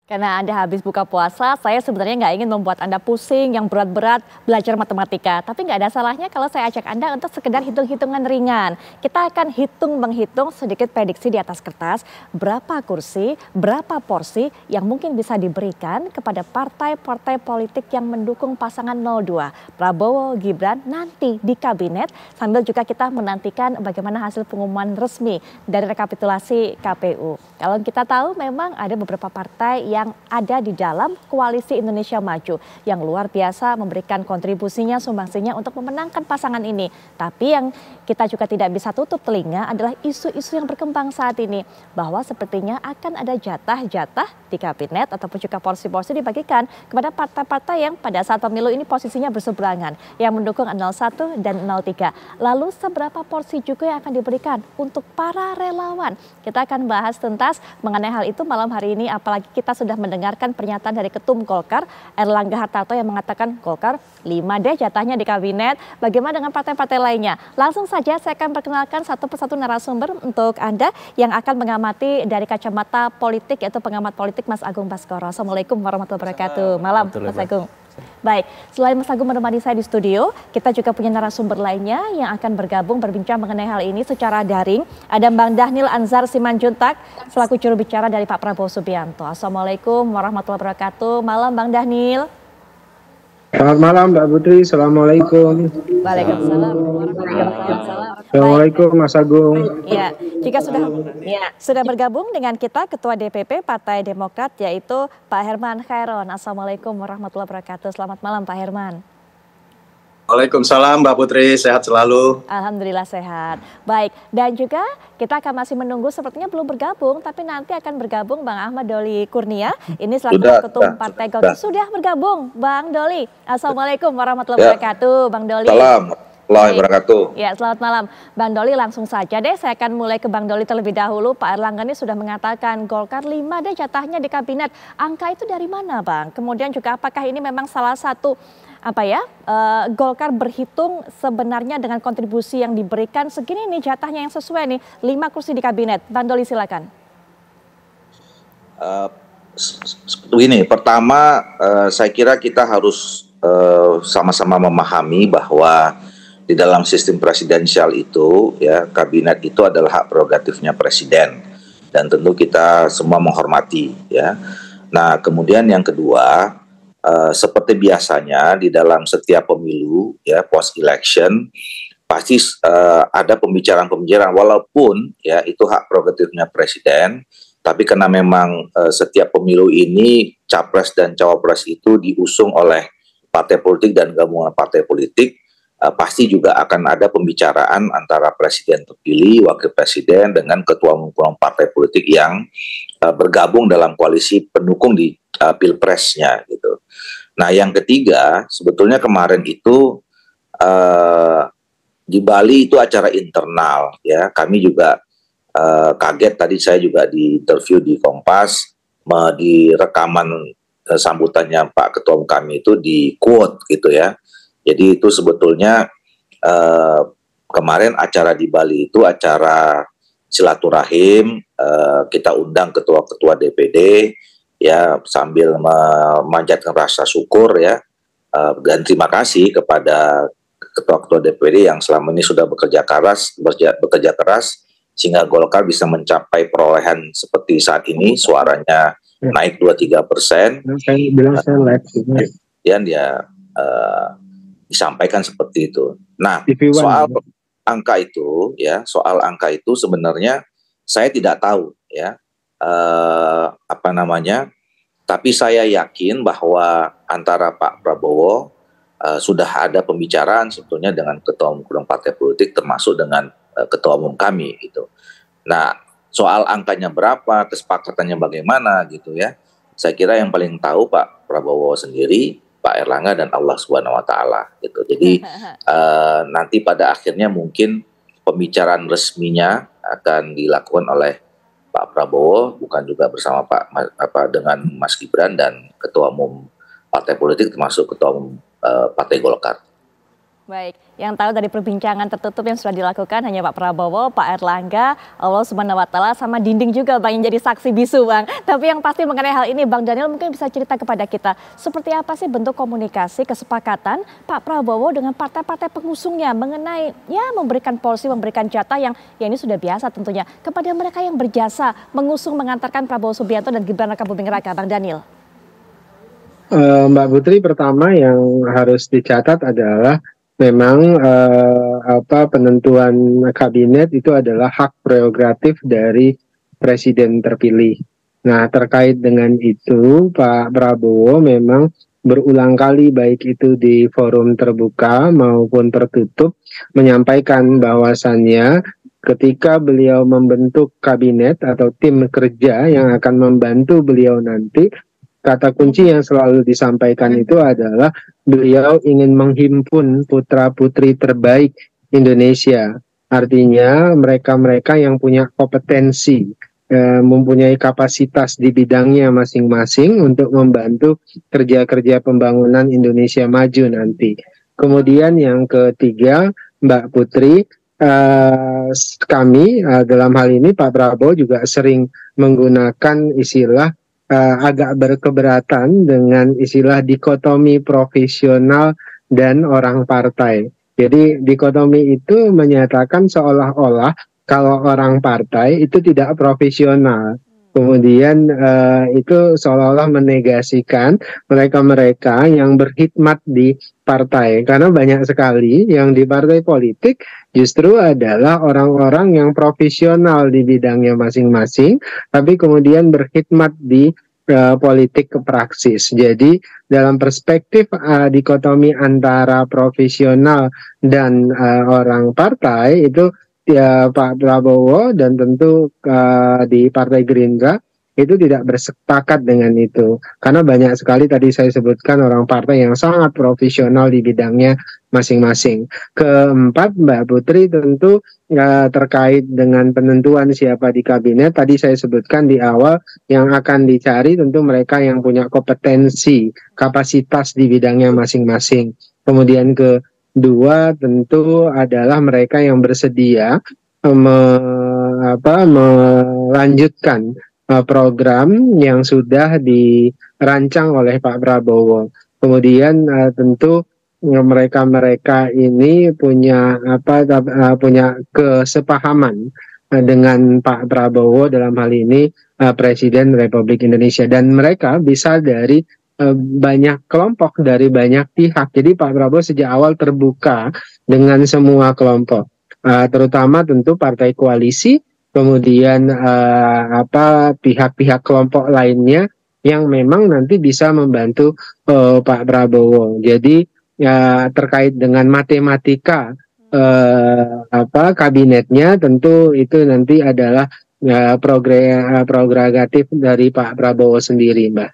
Karena Anda habis buka puasa, saya sebenarnya nggak ingin membuat Anda pusing yang berat-berat belajar matematika. Tapi nggak ada salahnya kalau saya ajak Anda untuk sekedar hitung-hitungan ringan. Kita akan menghitung sedikit prediksi di atas kertas, berapa kursi, berapa porsi yang mungkin bisa diberikan kepada partai-partai politik yang mendukung pasangan 02, Prabowo Gibran nanti di kabinet. Sambil juga kita menantikan bagaimana hasil pengumuman resmi dari rekapitulasi KPU. Kalau kita tahu memang ada beberapa partai yang ada di dalam koalisi Indonesia Maju yang luar biasa memberikan kontribusinya, sumbangsinya untuk memenangkan pasangan ini. Tapi yang kita juga tidak bisa tutup telinga adalah isu-isu yang berkembang saat ini, bahwa sepertinya akan ada jatah-jatah di kabinet ataupun juga porsi-porsi dibagikan kepada partai-partai yang pada saat pemilu ini posisinya berseberangan, yang mendukung 01 dan 03. Lalu seberapa porsi juga yang akan diberikan untuk para relawan? Kita akan bahas tuntas mengenai hal itu malam hari ini, apalagi kita sudah mendengarkan pernyataan dari Ketum Golkar Erlangga Hartarto yang mengatakan Golkar 5 deh jatahnya di kabinet. Bagaimana dengan partai-partai lainnya? Langsung saja saya akan perkenalkan satu persatu narasumber untuk Anda yang akan mengamati dari kacamata politik, yaitu pengamat politik Mas Agung Baskoro. Assalamualaikum warahmatullahi wabarakatuh. Malam Mas Agung. Baik, selain Mas Agung menemani saya di studio, kita juga punya narasumber lainnya yang akan bergabung berbincang mengenai hal ini secara daring. Ada Bang Dhanil Anzar Simanjuntak selaku juru bicara dari Pak Prabowo Subianto. Assalamualaikum warahmatullahi wabarakatuh. Malam Bang Dhanil. Selamat malam Mbak Putri, Assalamualaikum. Waalaikumsalam warahmatullahi wabarakatuh. Assalamualaikum Mas Agung. Ya, jika sudah bergabung dengan kita Ketua DPP Partai Demokrat yaitu Pak Herman Khairon. Assalamualaikum warahmatullahi wabarakatuh. Selamat malam Pak Herman. Waalaikumsalam Mbak Putri, sehat selalu. Alhamdulillah sehat. Baik, dan juga kita akan masih menunggu, sepertinya belum bergabung, tapi nanti akan bergabung Bang Ahmad Doli Kurnia. Ini selaku Ketum Partai Golkar. Sudah bergabung Bang Doli. Assalamualaikum warahmatullahi wabarakatuh Bang Doli. Salam. Wabarakatuh. Ya, selamat malam. Bang Doli, langsung saja deh saya akan mulai ke Bang Doli terlebih dahulu. Pak Erlangga ini sudah mengatakan Golkar 5 deh jatahnya di kabinet. Angka itu dari mana Bang? Kemudian juga apakah ini memang salah satu Golkar berhitung sebenarnya dengan kontribusi yang diberikan segini nih jatahnya yang sesuai nih 5 kursi di kabinet. Bang Doli silakan. Begini, pertama saya kira kita harus sama-sama memahami bahwa di dalam sistem presidensial itu, ya, kabinet itu adalah hak prerogatifnya presiden dan tentu kita semua menghormati, ya. Nah, kemudian yang kedua, seperti biasanya di dalam setiap pemilu, ya, post election pasti ada pembicaraan-pembicaraan, walaupun ya itu hak prerogatifnya presiden, tapi karena memang setiap pemilu ini capres dan cawapres itu diusung oleh partai politik dan gabungan partai politik. Pasti juga akan ada pembicaraan antara presiden terpilih, wakil presiden dengan ketua umum partai politik yang bergabung dalam koalisi pendukung di pilpresnya gitu. Nah, yang ketiga, sebetulnya kemarin itu di Bali itu acara internal, ya. Kami juga kaget, tadi saya juga di interview di Kompas, di rekaman sambutannya Pak Ketua Umum kami itu di quote gitu ya. Jadi itu sebetulnya kemarin acara di Bali itu acara silaturahim, kita undang ketua-ketua DPD ya sambil memanjatkan rasa syukur ya, dan terima kasih kepada ketua-ketua DPD yang selama ini sudah bekerja keras sehingga Golkar bisa mencapai perolehan seperti saat ini, suaranya naik 2-3%. Dan dia disampaikan seperti itu. Nah, soal angka itu sebenarnya saya tidak tahu ya, tapi saya yakin bahwa antara Pak Prabowo sudah ada pembicaraan sebetulnya dengan ketua umum partai politik termasuk dengan ketua umum kami gitu. Nah, soal angkanya berapa, kesepakatannya bagaimana gitu ya, saya kira yang paling tahu Pak Prabowo sendiri, Pak Erlangga dan Allah Subhanahu Wa Taala gitu. Jadi nanti pada akhirnya mungkin pembicaraan resminya akan dilakukan oleh Pak Prabowo, bukan juga bersama dengan Mas Gibran dan ketua umum partai politik termasuk ketua umum Partai Golkar. Baik, yang tahu dari perbincangan tertutup yang sudah dilakukan hanya Pak Prabowo, Pak Erlangga, Allah Subhanahu wa Ta'ala, sama dinding juga Bang yang jadi saksi bisu Bang. Tapi yang pasti mengenai hal ini Bang Daniel mungkin bisa cerita kepada kita seperti apa sih bentuk komunikasi kesepakatan Pak Prabowo dengan partai-partai pengusungnya mengenai ya memberikan porsi, memberikan jatah yang ya ini sudah biasa tentunya kepada mereka yang berjasa mengusung mengantarkan Prabowo Subianto dan Gibran Rakabuming Raka Bang Daniel. Mbak Putri, pertama yang harus dicatat adalah memang penentuan kabinet itu adalah hak prerogatif dari presiden terpilih. Nah, terkait dengan itu, Pak Prabowo memang berulang kali baik itu di forum terbuka maupun tertutup menyampaikan bahwasannya ketika beliau membentuk kabinet atau tim kerja yang akan membantu beliau nanti, kata kunci yang selalu disampaikan itu adalah beliau ingin menghimpun putra-putri terbaik Indonesia. Artinya mereka-mereka yang punya kompetensi, mempunyai kapasitas di bidangnya masing-masing untuk membantu kerja-kerja pembangunan Indonesia maju nanti. Kemudian yang ketiga, Mbak Putri, kami dalam hal ini Pak Prabowo juga sering menggunakan istilah agak berkeberatan dengan istilah dikotomi profesional dan orang partai. Jadi dikotomi itu menyatakan seolah-olah kalau orang partai itu tidak profesional. Kemudian itu seolah-olah menegasikan mereka-mereka yang berkhidmat di partai. Karena banyak sekali yang di partai politik justru adalah orang-orang yang profesional di bidangnya masing-masing, tapi kemudian berkhidmat di politik praksis. Jadi dalam perspektif dikotomi antara profesional dan orang partai itu ya Pak Prabowo dan tentu di Partai Gerindra itu tidak bersepakat dengan itu. Karena banyak sekali tadi saya sebutkan orang partai yang sangat profesional di bidangnya masing-masing. Keempat, Mbak Putri, tentu terkait dengan penentuan siapa di kabinet, tadi saya sebutkan di awal yang akan dicari tentu mereka yang punya kompetensi, kapasitas di bidangnya masing-masing. Kemudian kedua tentu adalah mereka yang bersedia melanjutkan program yang sudah dirancang oleh Pak Prabowo. Kemudian tentu mereka-mereka ini punya punya kesepahaman dengan Pak Prabowo dalam hal ini Presiden Republik Indonesia, dan mereka bisa dari banyak kelompok, dari banyak pihak. Jadi Pak Prabowo sejak awal terbuka dengan semua kelompok, terutama tentu partai koalisi, kemudian pihak-pihak kelompok lainnya yang memang nanti bisa membantu Pak Prabowo. Jadi terkait dengan matematika kabinetnya tentu itu nanti adalah prerogatif dari Pak Prabowo sendiri, Mbak.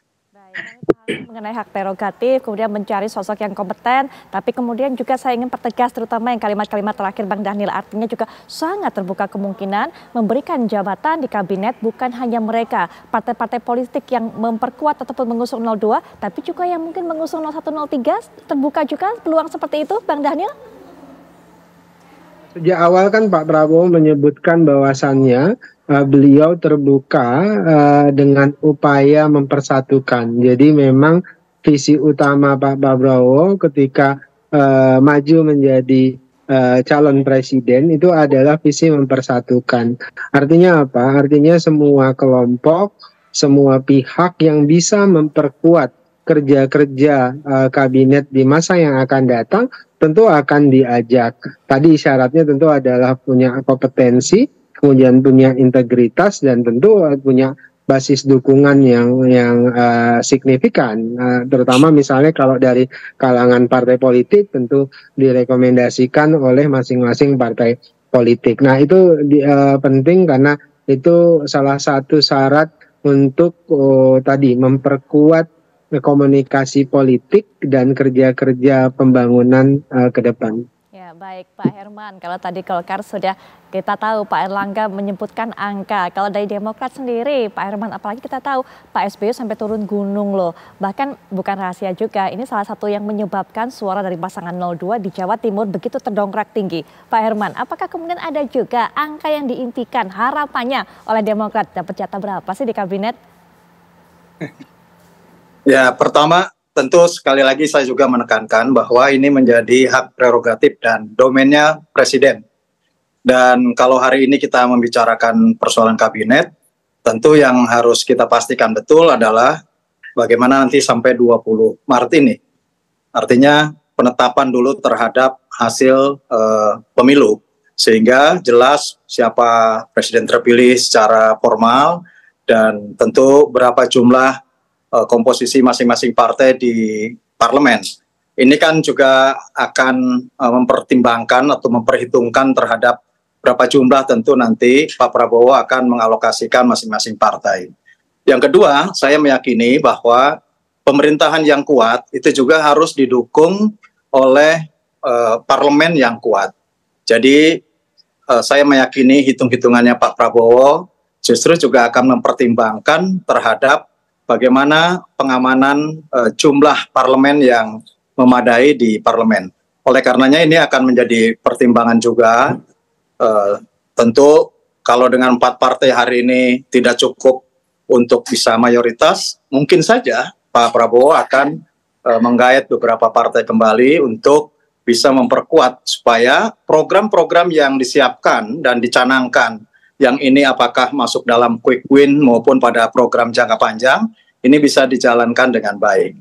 Mengenai hak prerogatif, kemudian mencari sosok yang kompeten, tapi kemudian juga saya ingin pertegas terutama yang kalimat-kalimat terakhir Bang Daniel, artinya juga sangat terbuka kemungkinan memberikan jabatan di kabinet bukan hanya mereka, partai-partai politik yang memperkuat ataupun mengusung 02, tapi juga yang mungkin mengusung 0103, terbuka juga peluang seperti itu Bang Daniel? Sejak awal kan Pak Prabowo menyebutkan bahwasannya beliau terbuka dengan upaya mempersatukan. Jadi memang visi utama Pak Prabowo ketika maju menjadi calon presiden itu adalah visi mempersatukan. Artinya apa? Artinya semua kelompok, semua pihak yang bisa memperkuat kerja-kerja kabinet di masa yang akan datang tentu akan diajak. Tadi syaratnya tentu adalah punya kompetensi, kemudian punya integritas, dan tentu punya basis dukungan yang signifikan. Terutama misalnya kalau dari kalangan partai politik tentu direkomendasikan oleh masing-masing partai politik. Nah itu penting karena itu salah satu syarat untuk tadi memperkuat komunikasi politik dan kerja-kerja pembangunan ke depan. Ya, Baik Pak Herman, kalau tadi Golkar sudah kita tahu Pak Erlangga menyebutkan angka. Kalau dari Demokrat sendiri Pak Herman, apalagi kita tahu Pak SBY sampai turun gunung loh. Bahkan bukan rahasia juga, ini salah satu yang menyebabkan suara dari pasangan 02 di Jawa Timur begitu terdongkrak tinggi. Pak Herman, apakah kemudian ada juga angka yang diintikan harapannya oleh Demokrat dapat jatah berapa sih di kabinet? Ya, pertama tentu sekali lagi saya juga menekankan bahwa ini menjadi hak prerogatif dan domainnya Presiden. Dan kalau hari ini kita membicarakan persoalan kabinet, tentu yang harus kita pastikan betul adalah bagaimana nanti sampai 20 Maret ini. Artinya penetapan dulu terhadap hasil pemilu, sehingga jelas siapa Presiden terpilih secara formal dan tentu berapa jumlah komposisi masing-masing partai di parlemen. Ini kan juga akan mempertimbangkan atau memperhitungkan terhadap berapa jumlah tentu nanti Pak Prabowo akan mengalokasikan masing-masing partai. Yang kedua, saya meyakini bahwa pemerintahan yang kuat itu juga harus didukung oleh parlemen yang kuat. Jadi saya meyakini hitung-hitungannya Pak Prabowo justru juga akan mempertimbangkan terhadap bagaimana pengamanan jumlah parlemen yang memadai di parlemen. Oleh karenanya ini akan menjadi pertimbangan juga. Tentu kalau dengan 4 partai hari ini tidak cukup untuk bisa mayoritas, mungkin saja Pak Prabowo akan menggait beberapa partai kembali untuk bisa memperkuat supaya program-program yang disiapkan dan dicanangkan yang ini apakah masuk dalam quick win maupun pada program jangka panjang, ini bisa dijalankan dengan baik.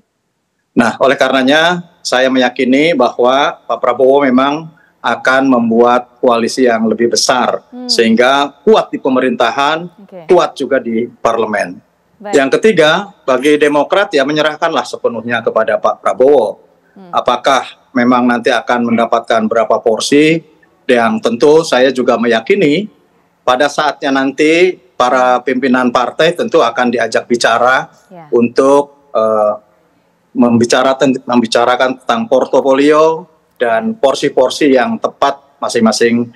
Nah, oleh karenanya saya meyakini bahwa Pak Prabowo memang akan membuat koalisi yang lebih besar, sehingga kuat di pemerintahan, kuat juga di parlemen. Baik. Yang ketiga, bagi Demokrat ya menyerahkanlah sepenuhnya kepada Pak Prabowo. Apakah memang nanti akan mendapatkan berapa porsi, yang tentu saya juga meyakini pada saatnya nanti para pimpinan partai tentu akan diajak bicara untuk membicarakan tentang portofolio dan porsi-porsi yang tepat masing-masing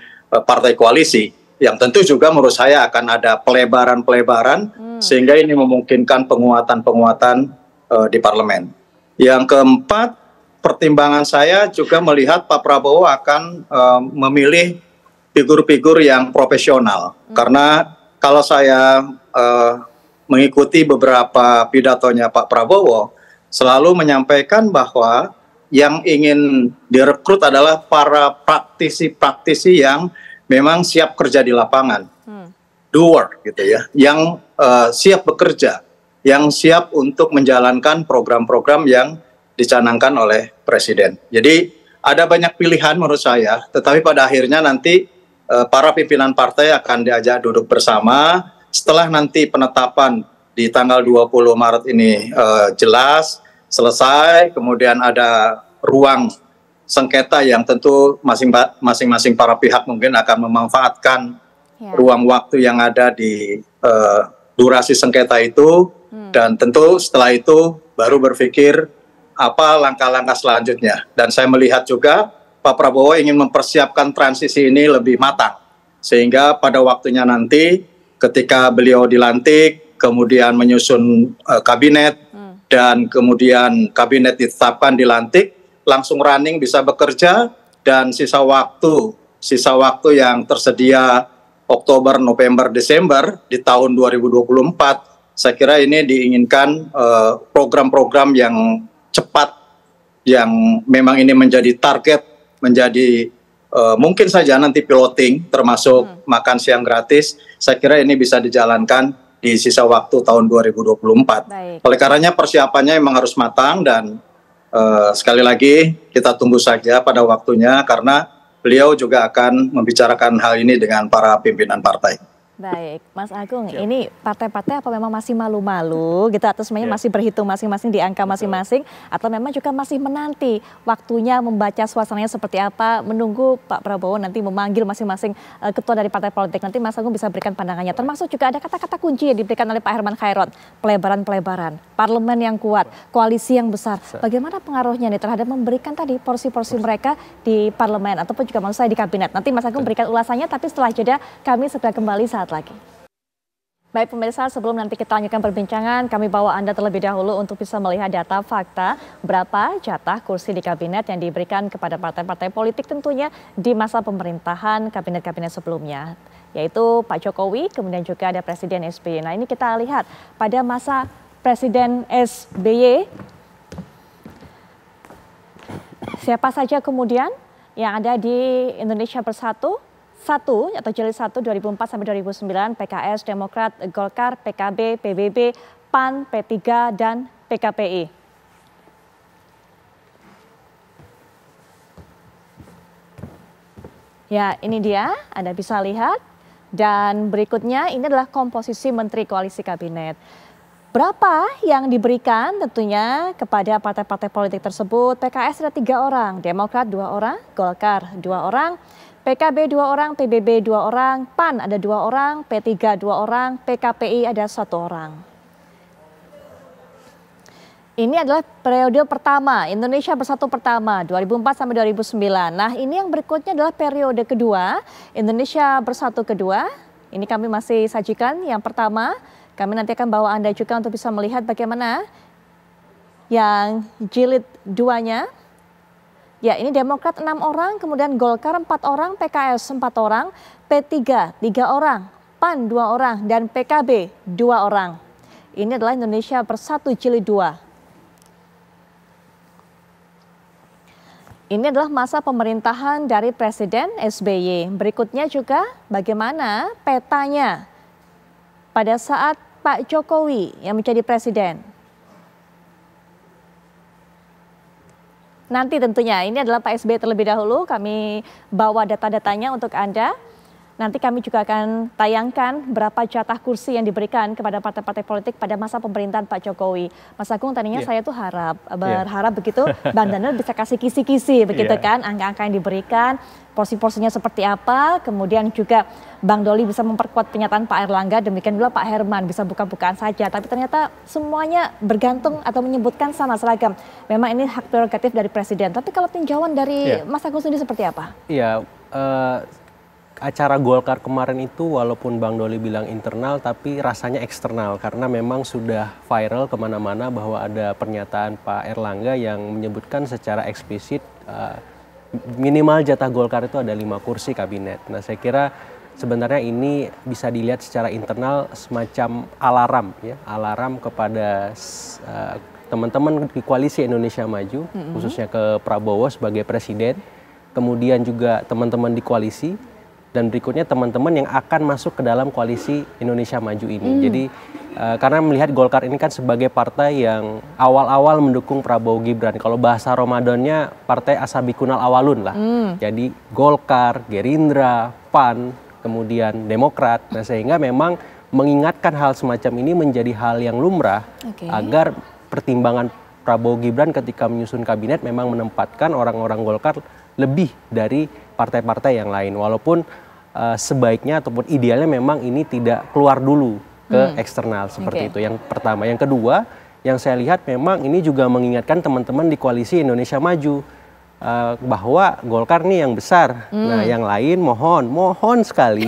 partai koalisi. Yang tentu juga menurut saya akan ada pelebaran-pelebaran sehingga ini memungkinkan penguatan-penguatan di parlemen. Yang keempat, pertimbangan saya juga melihat Pak Prabowo akan memilih figur-figur yang profesional. Karena kalau saya mengikuti beberapa pidatonya Pak Prabowo, selalu menyampaikan bahwa yang ingin direkrut adalah para praktisi-praktisi yang memang siap kerja di lapangan, doer gitu ya, yang siap bekerja, yang siap untuk menjalankan program-program yang dicanangkan oleh Presiden. Jadi ada banyak pilihan menurut saya, tetapi pada akhirnya nanti para pimpinan partai akan diajak duduk bersama setelah nanti penetapan di tanggal 20 Maret ini jelas selesai, kemudian ada ruang sengketa yang tentu masing-masing para pihak mungkin akan memanfaatkan ruang waktu yang ada di durasi sengketa itu, dan tentu setelah itu baru berpikir apa langkah-langkah selanjutnya. Dan saya melihat juga Pak Prabowo ingin mempersiapkan transisi ini lebih matang, sehingga pada waktunya nanti ketika beliau dilantik, kemudian menyusun kabinet, dan kemudian kabinet ditetapkan dilantik, langsung running bisa bekerja, dan sisa waktu yang tersedia Oktober, November, Desember di tahun 2024, saya kira ini diinginkan program-program yang cepat, yang memang ini menjadi target, menjadi mungkin saja nanti piloting termasuk makan siang gratis. Saya kira ini bisa dijalankan di sisa waktu tahun 2024. Baik. Oleh karenanya persiapannya memang harus matang, dan sekali lagi kita tunggu saja pada waktunya, karena beliau juga akan membicarakan hal ini dengan para pimpinan partai. Baik, Mas Agung, ini partai-partai apa memang masih malu-malu gitu atau sebenarnya masih berhitung masing-masing di angka masing-masing atau memang juga masih menanti waktunya membaca suasananya seperti apa, menunggu Pak Prabowo nanti memanggil masing-masing ketua dari partai politik. Nanti Mas Agung bisa berikan pandangannya. Termasuk juga ada kata-kata kunci yang diberikan oleh Pak Herman Khairot, pelebaran-pelebaran, parlemen yang kuat, koalisi yang besar. Bagaimana pengaruhnya nih terhadap memberikan tadi porsi-porsi mereka di parlemen ataupun juga maksud saya di kabinet. Nanti Mas Agung berikan ulasannya, tapi setelah jeda kami segera kembali saat lagi. Baik pemirsa, sebelum nanti kita lanjutkan perbincangan, kami bawa Anda terlebih dahulu untuk bisa melihat data fakta berapa jatah kursi di kabinet yang diberikan kepada partai-partai politik tentunya di masa pemerintahan kabinet-kabinet sebelumnya, yaitu Pak Jokowi, kemudian juga ada Presiden SBY. Nah ini kita lihat pada masa Presiden SBY, siapa saja kemudian yang ada di Indonesia Bersatu, atau jilid 1 2004 sampai 2009, PKS, Demokrat, Golkar, PKB, PBB, PAN, P3 dan PKPI. Ya, ini dia, Anda bisa lihat. Dan berikutnya ini adalah komposisi Menteri Koalisi Kabinet. Berapa yang diberikan tentunya kepada partai-partai politik tersebut? PKS ada 3 orang, Demokrat 2 orang, Golkar 2 orang, PKB 2 orang, PBB 2 orang, PAN ada 2 orang, P3 2 orang, PKPI ada 1 orang. Ini adalah periode pertama, Indonesia Bersatu pertama, 2004 sampai 2009. Nah ini yang berikutnya adalah periode kedua, Indonesia Bersatu kedua. Ini kami masih sajikan yang pertama, kami nanti akan bawa Anda juga untuk bisa melihat bagaimana yang jilid 2-nya. Ya, ini Demokrat 6 orang, kemudian Golkar 4 orang, PKS 4 orang, P3 3 orang, PAN 2 orang, dan PKB 2 orang. Ini adalah Indonesia Bersatu jilid 2. Ini adalah masa pemerintahan dari Presiden SBY. Berikutnya juga bagaimana petanya pada saat Pak Jokowi yang menjadi presiden. Nanti tentunya ini adalah Pak SBY terlebih dahulu, kami bawa data-datanya untuk Anda. Nanti kami juga akan tayangkan berapa jatah kursi yang diberikan kepada partai-partai politik pada masa pemerintahan Pak Jokowi. Mas Agung tadinya saya tuh berharap begitu Bang Daniel bisa kasih kisi-kisi begitu kan, angka-angka yang diberikan, porsi-porsinya seperti apa, kemudian juga Bang Doli bisa memperkuat pernyataan Pak Erlangga, demikian pula Pak Herman bisa buka-bukaan saja. Tapi ternyata semuanya bergantung atau menyebutkan sama seragam. Memang ini hak prerogatif dari Presiden. Tapi kalau tinjauan dari Mas Agung sendiri seperti apa? Iya, acara Golkar kemarin itu walaupun Bang Doli bilang internal tapi rasanya eksternal karena memang sudah viral kemana-mana bahwa ada pernyataan Pak Erlangga yang menyebutkan secara eksplisit minimal jatah Golkar itu ada 5 kursi kabinet. Nah saya kira sebenarnya ini bisa dilihat secara internal semacam alarm ya, alarm kepada teman-teman di koalisi Indonesia Maju, khususnya ke Prabowo sebagai presiden, kemudian juga teman-teman di koalisi, dan berikutnya teman-teman yang akan masuk ke dalam koalisi Indonesia Maju ini. Jadi karena melihat Golkar ini kan sebagai partai yang awal-awal mendukung Prabowo Gibran. Kalau bahasa Ramadannya partai asabikunal awalun lah. Jadi Golkar, Gerindra, PAN, kemudian Demokrat. Nah sehingga memang mengingatkan hal semacam ini menjadi hal yang lumrah agar pertimbangan Prabowo Gibran ketika menyusun kabinet memang menempatkan orang-orang Golkar lebih dari partai-partai yang lain. Walaupun sebaiknya ataupun idealnya memang ini tidak keluar dulu ke eksternal seperti itu. Yang pertama. Yang kedua, yang saya lihat memang ini juga mengingatkan teman-teman di koalisi Indonesia Maju bahwa Golkar nih yang besar. Nah yang lain mohon sekali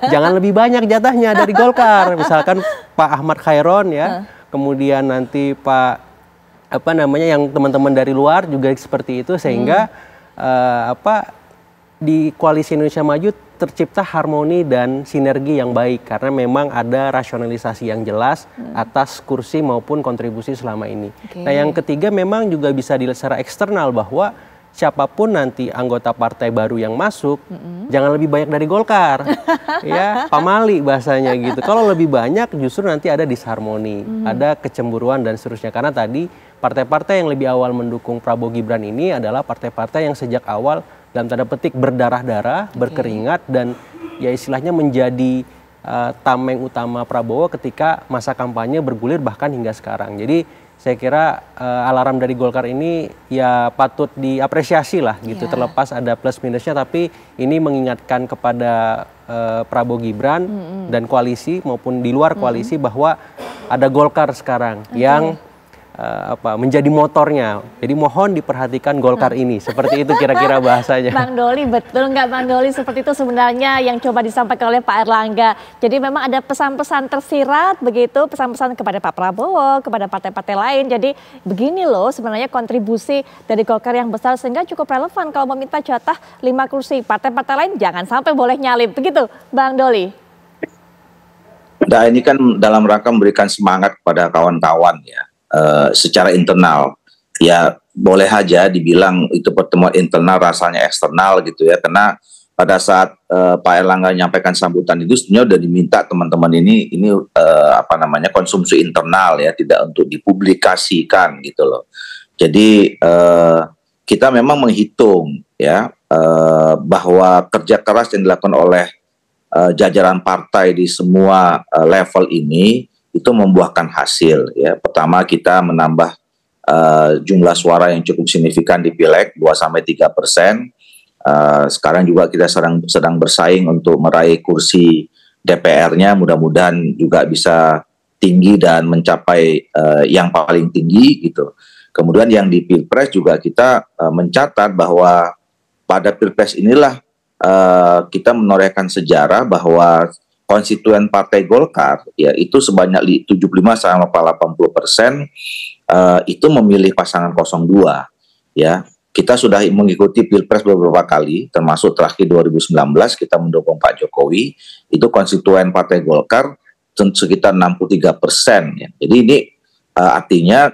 jangan lebih banyak jatahnya dari Golkar. Misalkan Pak Ahmad Khairon ya, kemudian nanti Pak yang teman-teman dari luar juga seperti itu sehingga di koalisi Indonesia Maju tercipta harmoni dan sinergi yang baik karena memang ada rasionalisasi yang jelas atas kursi maupun kontribusi selama ini. Nah yang ketiga memang juga bisa dilihat secara eksternal bahwa siapapun nanti anggota partai baru yang masuk jangan lebih banyak dari Golkar. Ya, pamali bahasanya gitu. Kalau lebih banyak justru nanti ada disharmoni, ada kecemburuan dan seterusnya. Karena tadi partai-partai yang lebih awal mendukung Prabowo Gibran ini adalah partai-partai yang sejak awal dalam tanda petik berdarah-darah, berkeringat dan ya istilahnya menjadi tameng utama Prabowo ketika masa kampanye bergulir bahkan hingga sekarang. Jadi saya kira alarm dari Golkar ini ya patut diapresiasi lah gitu, terlepas ada plus minusnya, tapi ini mengingatkan kepada Prabowo Gibran dan koalisi maupun di luar koalisi bahwa ada Golkar sekarang yang menjadi motornya. Jadi mohon diperhatikan Golkar ini. Seperti itu kira-kira bahasanya. Bang Doli, betul nggak Bang Doli? Seperti itu sebenarnya yang coba disampaikan oleh Pak Erlangga. Jadi memang ada pesan-pesan tersirat begitu, pesan-pesan kepada Pak Prabowo, kepada partai-partai lain. Jadi begini loh sebenarnya kontribusi dari Golkar yang besar sehingga cukup relevan kalau meminta jatah 5 kursi. Partai-partai lain jangan sampai boleh nyalip. Begitu Bang Doli. Nah, ini kan dalam rangka memberikan semangat kepada kawan-kawan ya. Secara internal ya boleh aja dibilang itu pertemuan internal rasanya eksternal gitu ya, karena pada saat Pak Erlangga menyampaikan sambutan itu sebenarnya udah diminta teman-teman ini konsumsi internal ya, tidak untuk dipublikasikan gitu loh. Jadi kita memang menghitung ya bahwa kerja keras yang dilakukan oleh jajaran partai di semua level ini itu membuahkan hasil ya. Pertama kita menambah jumlah suara yang cukup signifikan di Pileg 2-3%. Sekarang juga kita sedang bersaing untuk meraih kursi DPR-nya, mudah-mudahan juga bisa tinggi dan mencapai yang paling tinggi gitu. Kemudian yang di Pilpres juga kita mencatat bahwa pada Pilpres inilah kita menorehkan sejarah bahwa konstituen Partai Golkar ya itu sebanyak 75-80% itu memilih pasangan 02 ya. Kita sudah mengikuti Pilpres beberapa kali, termasuk terakhir 2019 kita mendukung Pak Jokowi, itu konstituen Partai Golkar sekitar 63% ya. Jadi ini artinya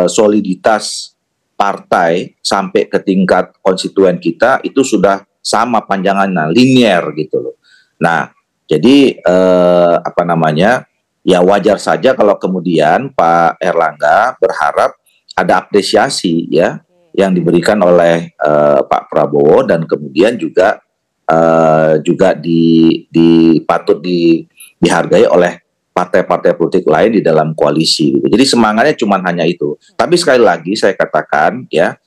soliditas partai sampai ke tingkat konstituen kita itu sudah sama panjangannya, linear gitu loh. Nah, jadi ya wajar saja kalau kemudian Pak Erlangga berharap ada apresiasi ya yang diberikan oleh Pak Prabowo dan kemudian juga patut dihargai oleh partai-partai politik lain di dalam koalisi. Gitu. Jadi semangatnya cuma hanya itu. Tapi sekali lagi saya katakan ya,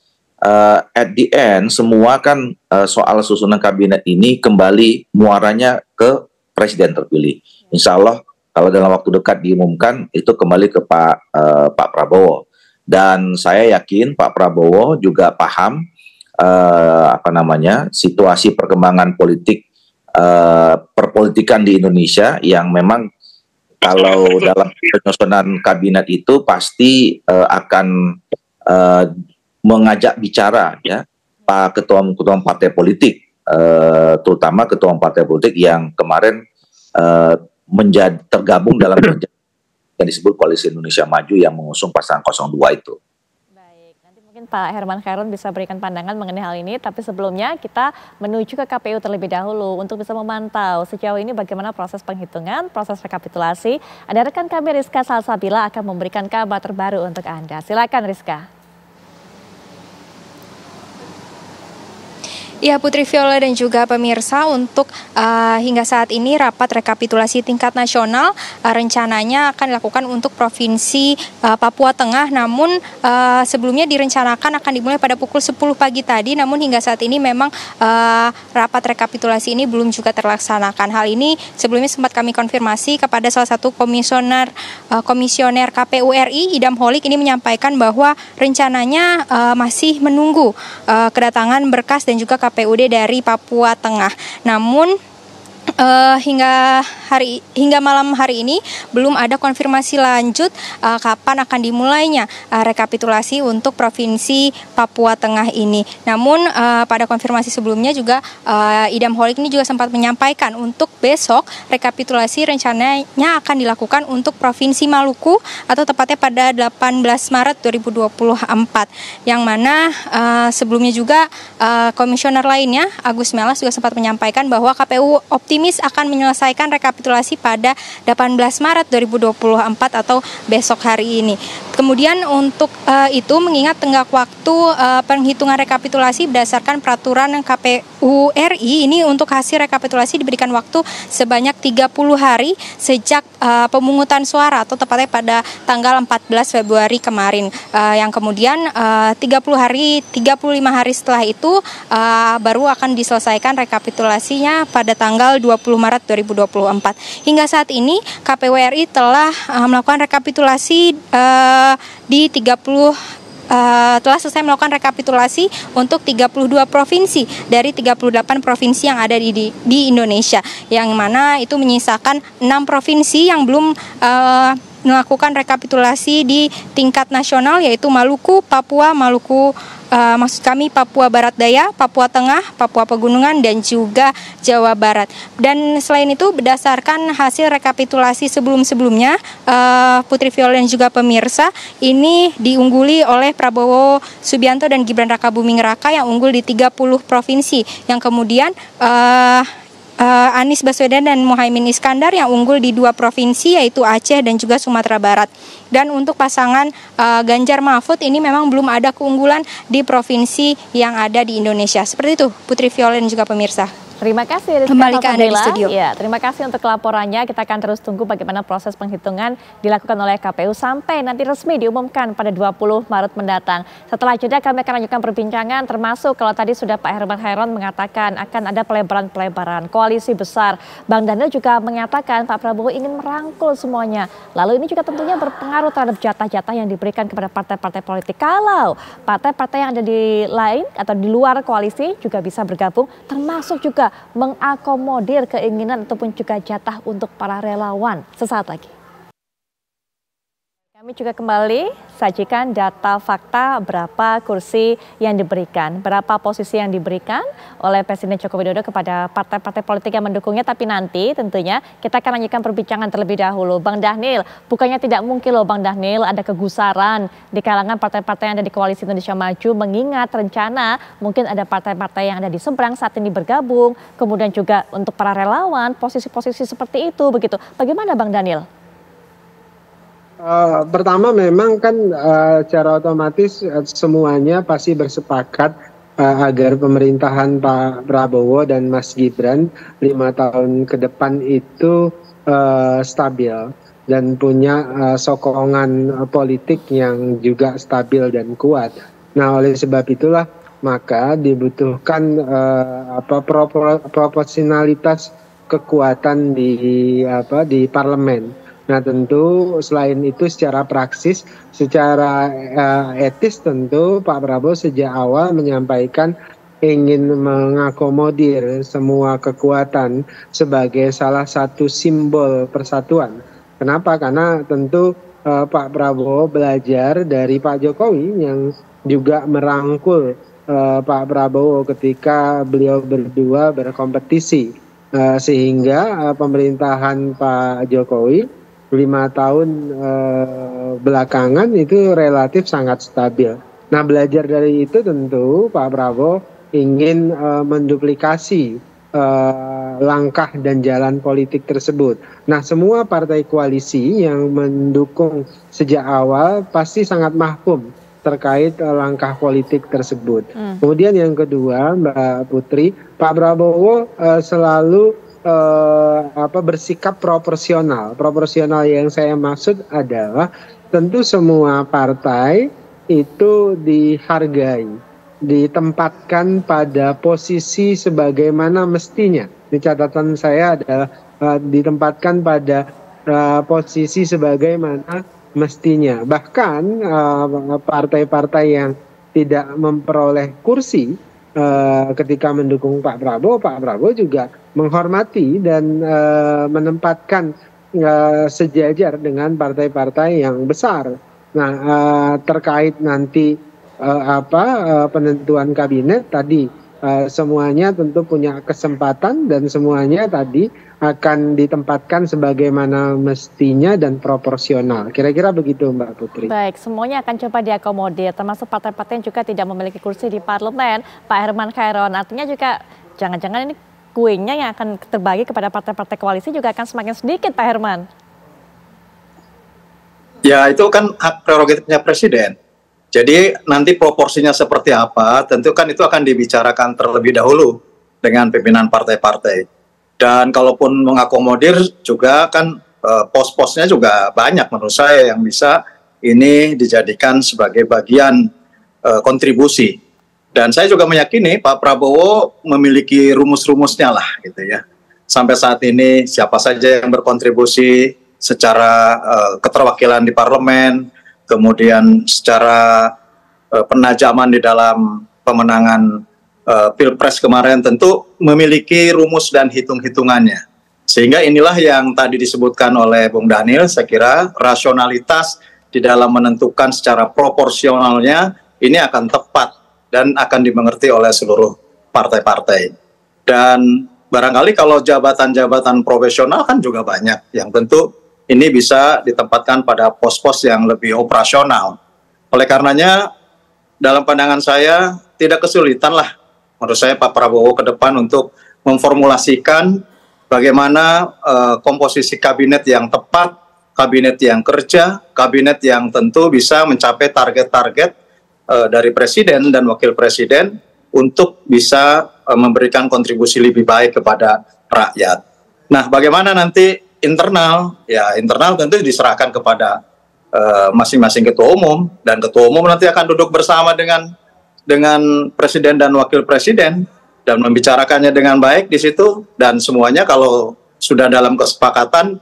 at the end semua kan soal susunan kabinet ini kembali muaranya ke Presiden terpilih. Insya Allah kalau dalam waktu dekat diumumkan itu kembali ke Pak Prabowo. Dan saya yakin Pak Prabowo juga paham situasi perkembangan politik perpolitikan di Indonesia yang memang kalau dalam penyusunan kabinet itu pasti akan mengajak bicara ya Pak ketua partai politik. Terutama ketua partai politik yang kemarin tergabung dalam yang disebut Koalisi Indonesia Maju yang mengusung pasangan 02 itu. Baik, nanti mungkin Pak Herman Khairun bisa berikan pandangan mengenai hal ini, tapi sebelumnya kita menuju ke KPU terlebih dahulu untuk bisa memantau sejauh ini bagaimana proses penghitungan, proses rekapitulasi. Ada rekan kami Rizka Salsabila akan memberikan kabar terbaru untuk Anda. Silakan Rizka. Ya Putri Viola dan juga pemirsa, untuk hingga saat ini rapat rekapitulasi tingkat nasional rencananya akan dilakukan untuk Provinsi Papua Tengah, namun sebelumnya direncanakan akan dimulai pada pukul 10 pagi tadi, namun hingga saat ini memang rapat rekapitulasi ini belum juga terlaksanakan. Hal ini sebelumnya sempat kami konfirmasi kepada salah satu komisioner KPU RI, Idam Holik, ini menyampaikan bahwa rencananya masih menunggu kedatangan berkas dan juga KPUD dari Papua Tengah. Namun hingga malam hari ini belum ada konfirmasi lanjut kapan akan dimulainya rekapitulasi untuk Provinsi Papua Tengah ini. Namun pada konfirmasi sebelumnya juga Idam Holik ini juga sempat menyampaikan untuk besok rekapitulasi rencananya akan dilakukan untuk Provinsi Maluku atau tepatnya pada 18 Maret 2024. Yang mana sebelumnya juga komisioner lainnya Agus Melas juga sempat menyampaikan bahwa KPU optimis optimis akan menyelesaikan rekapitulasi pada 18 Maret 2024 atau besok hari ini. Kemudian untuk itu mengingat tenggat waktu penghitungan rekapitulasi berdasarkan peraturan KPU RI, ini untuk hasil rekapitulasi diberikan waktu sebanyak 30 hari sejak pemungutan suara atau tepatnya pada tanggal 14 Februari kemarin. Yang kemudian 35 hari setelah itu baru akan diselesaikan rekapitulasinya pada tanggal 20 Maret 2024. Hingga saat ini KPU RI telah melakukan rekapitulasi telah selesai melakukan rekapitulasi untuk 32 provinsi dari 38 provinsi yang ada di Indonesia, yang mana itu menyisakan 6 provinsi yang belum melakukan rekapitulasi di tingkat nasional, yaitu Maluku, Papua, Papua Barat Daya, Papua Tengah, Papua Pegunungan, dan juga Jawa Barat. Dan selain itu berdasarkan hasil rekapitulasi sebelum-sebelumnya, Putri Viola dan juga pemirsa, ini diungguli oleh Prabowo Subianto dan Gibran Rakabuming Raka yang unggul di 30 provinsi. Yang kemudian Anies Baswedan dan Muhaimin Iskandar yang unggul di 2 provinsi, yaitu Aceh dan juga Sumatera Barat. Dan untuk pasangan Ganjar Mahfud ini memang belum ada keunggulan di provinsi yang ada di Indonesia. Seperti itu Putri Viola dan juga pemirsa. Terima kasih kembali ke Anda di studio. Ya, terima kasih untuk laporannya. Kita akan terus tunggu bagaimana proses penghitungan dilakukan oleh KPU sampai nanti resmi diumumkan pada 20 Maret mendatang. Setelah jeda kami akan lanjutkan perbincangan, termasuk kalau tadi sudah Pak Herman Hairon mengatakan akan ada pelebaran koalisi besar. Bang Daniel juga mengatakan Pak Prabowo ingin merangkul semuanya. Lalu ini juga tentunya berpengaruh terhadap jatah-jatah yang diberikan kepada partai-partai politik. Kalau partai-partai yang ada di lain atau di luar koalisi juga bisa bergabung, termasuk juga mengakomodir keinginan ataupun juga jatah untuk para relawan. Sesaat lagi. Kami juga kembali sajikan data fakta berapa kursi yang diberikan, berapa posisi yang diberikan oleh Presiden Joko Widodo kepada partai-partai politik yang mendukungnya. Tapi nanti tentunya kita akan lanjutkan perbincangan terlebih dahulu. Bang Dhanil, bukannya tidak mungkin loh Bang Dhanil ada kegusaran di kalangan partai-partai yang ada di Koalisi Indonesia Maju, mengingat rencana mungkin ada partai-partai yang ada di seberang saat ini bergabung, kemudian juga untuk para relawan posisi-posisi seperti itu begitu. Bagaimana Bang Dhanil? Pertama memang kan secara otomatis semuanya pasti bersepakat agar pemerintahan Pak Prabowo dan Mas Gibran 5 tahun ke depan itu stabil dan punya sokongan politik yang juga stabil dan kuat. Nah, oleh sebab itulah maka dibutuhkan proporsionalitas kekuatan di parlemen. Nah, tentu selain itu secara praksis, secara etis tentu Pak Prabowo sejak awal menyampaikan ingin mengakomodir semua kekuatan sebagai salah satu simbol persatuan. Kenapa? Karena tentu Pak Prabowo belajar dari Pak Jokowi yang juga merangkul Pak Prabowo ketika beliau berdua berkompetisi. Sehingga pemerintahan Pak Jokowi 5 tahun belakangan itu relatif sangat stabil. Nah, belajar dari itu tentu Pak Prabowo ingin menduplikasi langkah dan jalan politik tersebut. Nah, semua partai koalisi yang mendukung sejak awal pasti sangat mahfum terkait langkah politik tersebut. Kemudian yang kedua, Mbak Putri, Pak Prabowo selalu bersikap proporsional. Proporsional yang saya maksud adalah tentu semua partai itu dihargai, ditempatkan pada posisi sebagaimana mestinya. Di catatan saya adalah ditempatkan pada posisi sebagaimana mestinya. Bahkan partai-partai yang tidak memperoleh kursi ketika mendukung Pak Prabowo juga menghormati dan menempatkan sejajar dengan partai-partai yang besar. Nah, terkait nanti penentuan kabinet tadi semuanya tentu punya kesempatan dan semuanya tadi akan ditempatkan sebagaimana mestinya dan proporsional. Kira-kira begitu Mbak Putri. Baik, semuanya akan coba diakomodir, termasuk partai-partai yang juga tidak memiliki kursi di parlemen. Pak Herman Hairon, artinya juga jangan-jangan ini kuenya yang akan terbagi kepada partai-partai koalisi juga akan semakin sedikit, Pak Herman. Ya, itu kan hak prerogatifnya Presiden. Jadi nanti proporsinya seperti apa, tentu kan itu akan dibicarakan terlebih dahulu dengan pimpinan partai-partai. Dan kalaupun mengakomodir juga kan pos-posnya juga banyak menurut saya yang bisa ini dijadikan sebagai bagian kontribusi. Dan saya juga meyakini Pak Prabowo memiliki rumus-rumusnya lah gitu ya. Sampai saat ini siapa saja yang berkontribusi secara keterwakilan di parlemen, kemudian secara penajaman di dalam pemenangan Pilpres kemarin tentu memiliki rumus dan hitung-hitungannya. Sehingga inilah yang tadi disebutkan oleh Bung Daniel, saya kira rasionalitas di dalam menentukan secara proporsionalnya ini akan tepat dan akan dimengerti oleh seluruh partai-partai. Dan barangkali kalau jabatan-jabatan profesional kan juga banyak, yang tentu ini bisa ditempatkan pada pos-pos yang lebih operasional. Oleh karenanya, dalam pandangan saya, tidak kesulitan lah menurut saya Pak Prabowo ke depan untuk memformulasikan bagaimana komposisi kabinet yang tepat, kabinet yang kerja, kabinet yang tentu bisa mencapai target-target dari Presiden dan Wakil Presiden untuk bisa memberikan kontribusi lebih baik kepada rakyat. Nah, bagaimana nanti internal? Ya, internal tentu diserahkan kepada masing-masing ketua umum, dan ketua umum nanti akan duduk bersama dengan Presiden dan Wakil Presiden dan membicarakannya dengan baik di situ, dan semuanya kalau sudah dalam kesepakatan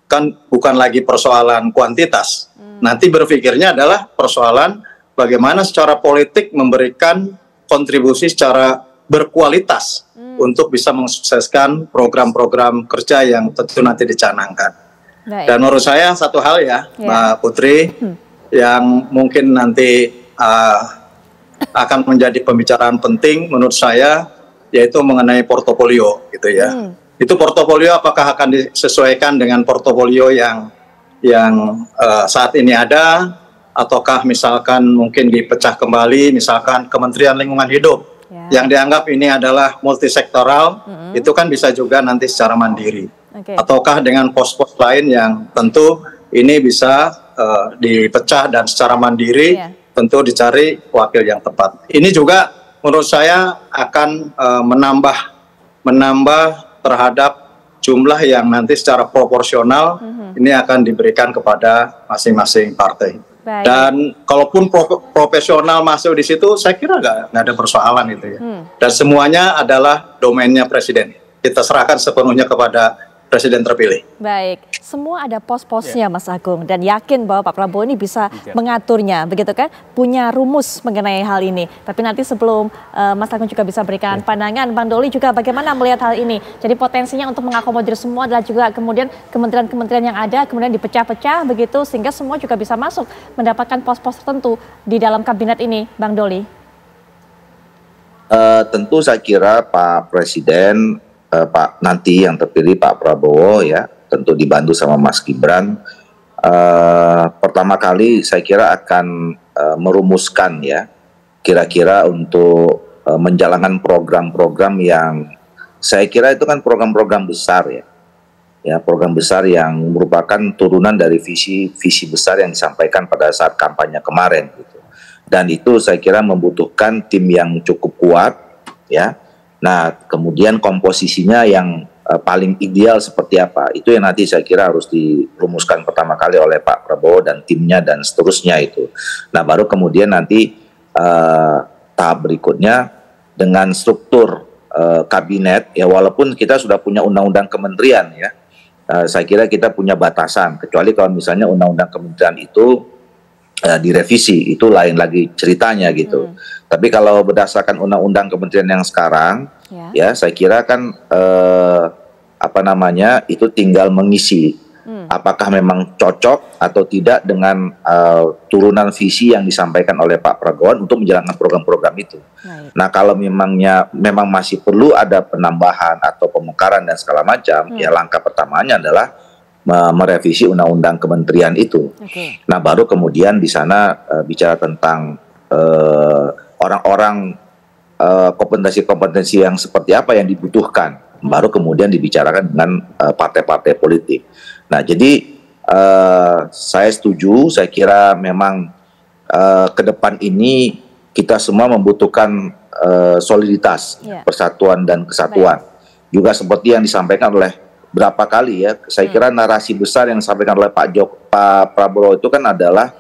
kan bukan lagi persoalan kuantitas. Nanti berpikirnya adalah persoalan bagaimana secara politik memberikan kontribusi secara berkualitas untuk bisa mensukseskan program-program kerja yang tentu nanti dicanangkan. Baik. Dan menurut saya satu hal ya, Mbak Putri, yang mungkin nanti akan menjadi pembicaraan penting menurut saya, yaitu mengenai portofolio gitu ya. Itu portofolio apakah akan disesuaikan dengan portofolio yang saat ini ada, ataukah misalkan mungkin dipecah kembali, misalkan Kementerian Lingkungan Hidup yang dianggap ini adalah multisektoral, itu kan bisa juga nanti secara mandiri. Ataukah dengan pos-pos lain yang tentu ini bisa dipecah dan secara mandiri, tentu dicari wakil yang tepat. Ini juga menurut saya akan menambah terhadap jumlah yang nanti secara proporsional ini akan diberikan kepada masing-masing partai. Baik. Dan kalaupun profesional masuk di situ, saya kira nggak ada persoalan itu ya. Dan semuanya adalah domainnya Presiden. Kita serahkan sepenuhnya kepada Presiden terpilih. Baik, semua ada pos-posnya Mas Agung, dan yakin bahwa Pak Prabowo ini bisa mengaturnya, begitu kan? Punya rumus mengenai hal ini. Tapi nanti sebelum Mas Agung juga bisa berikan pandangan, Bang Doli juga bagaimana melihat hal ini? Jadi potensinya untuk mengakomodir semua adalah juga kemudian kementerian-kementerian yang ada kemudian dipecah-pecah begitu, sehingga semua juga bisa masuk mendapatkan pos-pos tertentu di dalam kabinet ini, Bang Doli. Tentu saya kira Pak Presiden, Pak nanti yang terpilih Pak Prabowo ya, tentu dibantu sama Mas Gibran, pertama kali saya kira akan merumuskan ya, kira-kira untuk menjalankan program-program yang saya kira itu kan program-program besar ya, program besar yang merupakan turunan dari visi besar yang disampaikan pada saat kampanye kemarin gitu. Dan itu saya kira membutuhkan tim yang cukup kuat ya. Nah, kemudian komposisinya yang paling ideal seperti apa, itu yang nanti saya kira harus dirumuskan pertama kali oleh Pak Prabowo dan timnya dan seterusnya itu. Nah, baru kemudian nanti tahap berikutnya dengan struktur kabinet, ya walaupun kita sudah punya undang-undang kementerian ya, saya kira kita punya batasan, kecuali kalau misalnya undang-undang kementerian itu direvisi, itu lain lagi ceritanya gitu. Tapi kalau berdasarkan undang-undang kementerian yang sekarang, ya saya kira kan itu tinggal mengisi apakah memang cocok atau tidak dengan turunan visi yang disampaikan oleh Pak Prabowo untuk menjalankan program-program itu. Nah, kalau memang masih perlu ada penambahan atau pemekaran dan segala macam, ya langkah pertamanya adalah merevisi undang-undang kementerian itu. Nah, baru kemudian di sana bicara tentang orang-orang kompetensi-kompetensi yang seperti apa yang dibutuhkan. baru kemudian dibicarakan dengan partai-partai politik. Nah, jadi saya setuju, saya kira memang ke depan ini kita semua membutuhkan soliditas, persatuan dan kesatuan. Juga seperti yang disampaikan oleh berapa kali ya, saya kira narasi besar yang disampaikan oleh Pak Prabowo itu kan adalah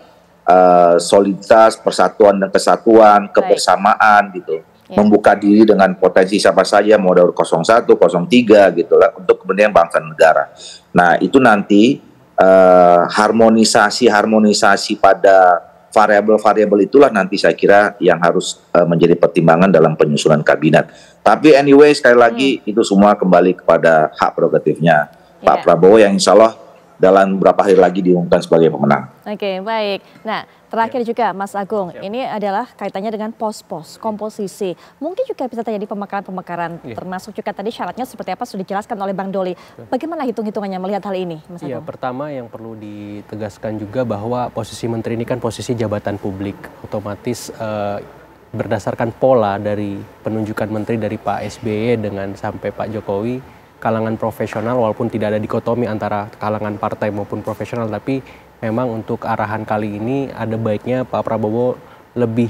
soliditas, persatuan dan kesatuan, kebersamaan gitu. Membuka diri dengan potensi siapa saja, mau dari 01, 03 gitu lah, untuk kepentingan bangsa dan negara. Nah, itu nanti harmonisasi pada variabel-variabel itulah nanti saya kira yang harus menjadi pertimbangan dalam penyusunan kabinet. Tapi anyway, sekali lagi itu semua kembali kepada hak prerogatifnya Pak Prabowo yang insya Allah dalam beberapa hari lagi diumumkan sebagai pemenang. Oke, baik. Nah, terakhir juga Mas Agung, ini adalah kaitannya dengan pos-pos, komposisi. Mungkin juga bisa terjadi pemekaran-pemekaran, termasuk juga tadi syaratnya seperti apa sudah dijelaskan oleh Bang Doli. Bagaimana hitung-hitungannya melihat hal ini, Mas Agung? Iya, pertama yang perlu ditegaskan juga bahwa posisi menteri ini kan posisi jabatan publik. Otomatis berdasarkan pola dari penunjukan menteri dari Pak SBY dengan sampai Pak Jokowi, kalangan profesional walaupun tidak ada dikotomi antara kalangan partai maupun profesional, tapi memang untuk arahan kali ini ada baiknya Pak Prabowo lebih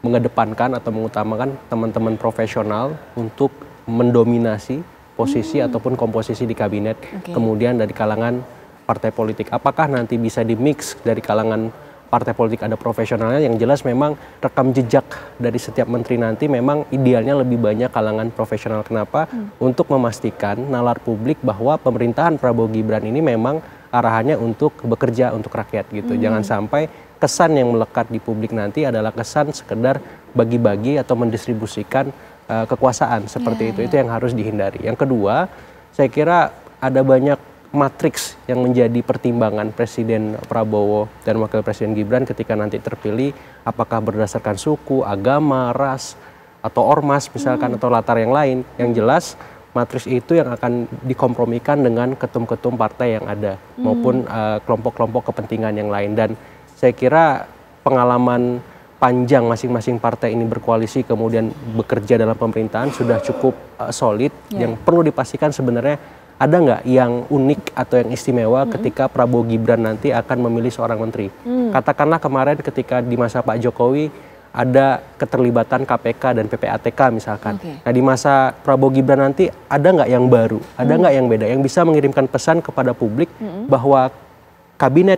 mengedepankan atau mengutamakan teman-teman profesional untuk mendominasi posisi ataupun komposisi di kabinet. Kemudian dari kalangan partai politik, apakah nanti bisa dimix dari kalangan partai politik ada profesionalnya, yang jelas memang rekam jejak dari setiap menteri nanti memang idealnya lebih banyak kalangan profesional. Kenapa? Untuk memastikan nalar publik bahwa pemerintahan Prabowo Gibran ini memang arahannya untuk bekerja untuk rakyat gitu. Jangan sampai kesan yang melekat di publik nanti adalah kesan sekedar bagi-bagi atau mendistribusikan kekuasaan seperti itu. Itu yang harus dihindari. Yang kedua, saya kira ada banyak matriks yang menjadi pertimbangan Presiden Prabowo dan Wakil Presiden Gibran ketika nanti terpilih, apakah berdasarkan suku, agama, ras, atau ormas misalkan, atau latar yang lain. Yang jelas matriks itu yang akan dikompromikan dengan ketum-ketum partai yang ada maupun kelompok-kelompok kepentingan yang lain. Dan saya kira pengalaman panjang masing-masing partai ini berkoalisi kemudian bekerja dalam pemerintahan sudah cukup solid. Yang perlu dipastikan sebenarnya ada nggak yang unik atau yang istimewa ketika Prabowo Gibran nanti akan memilih seorang menteri. Katakanlah kemarin ketika di masa Pak Jokowi ada keterlibatan KPK dan PPATK misalkan. Nah, di masa Prabowo Gibran nanti ada nggak yang baru, ada nggak yang beda, yang bisa mengirimkan pesan kepada publik bahwa kabinet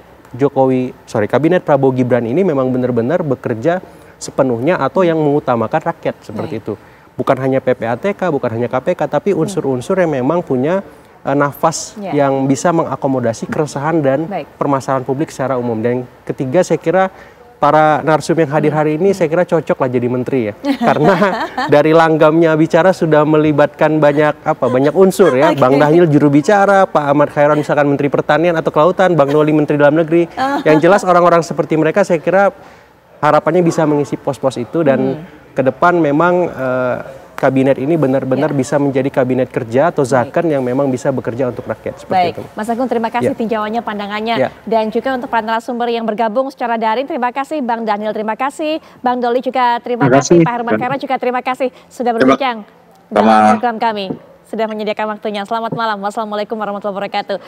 Prabowo Gibran ini memang benar-benar bekerja sepenuhnya atau yang mengutamakan rakyat seperti itu. Bukan hanya PPATK, bukan hanya KPK, tapi unsur-unsur yang memang punya nafas yang bisa mengakomodasi keresahan dan permasalahan publik secara umum. Dan ketiga, saya kira para narsum yang hadir hari ini saya kira cocok lah jadi menteri ya. Karena dari langgamnya bicara sudah melibatkan banyak unsur ya. Bang Daniel juru bicara, Pak Ahmad Khairon misalkan Menteri Pertanian atau Kelautan, Bang Doli Menteri Dalam Negeri. Yang jelas orang-orang seperti mereka saya kira harapannya bisa mengisi pos-pos itu, dan ke depan memang kabinet ini benar-benar bisa menjadi kabinet kerja atau zakon yang memang bisa bekerja untuk rakyat seperti itu. Mas Agung, terima kasih tinjauannya, pandangannya, dan juga untuk para narasumber yang bergabung secara daring. Terima kasih Bang Daniel, terima kasih Bang Doli juga terima kasih, Pak Herman Khairon juga terima kasih sudah berbincang dalam program kami, sudah menyediakan waktunya. Selamat malam, wassalamualaikum warahmatullahi wabarakatuh.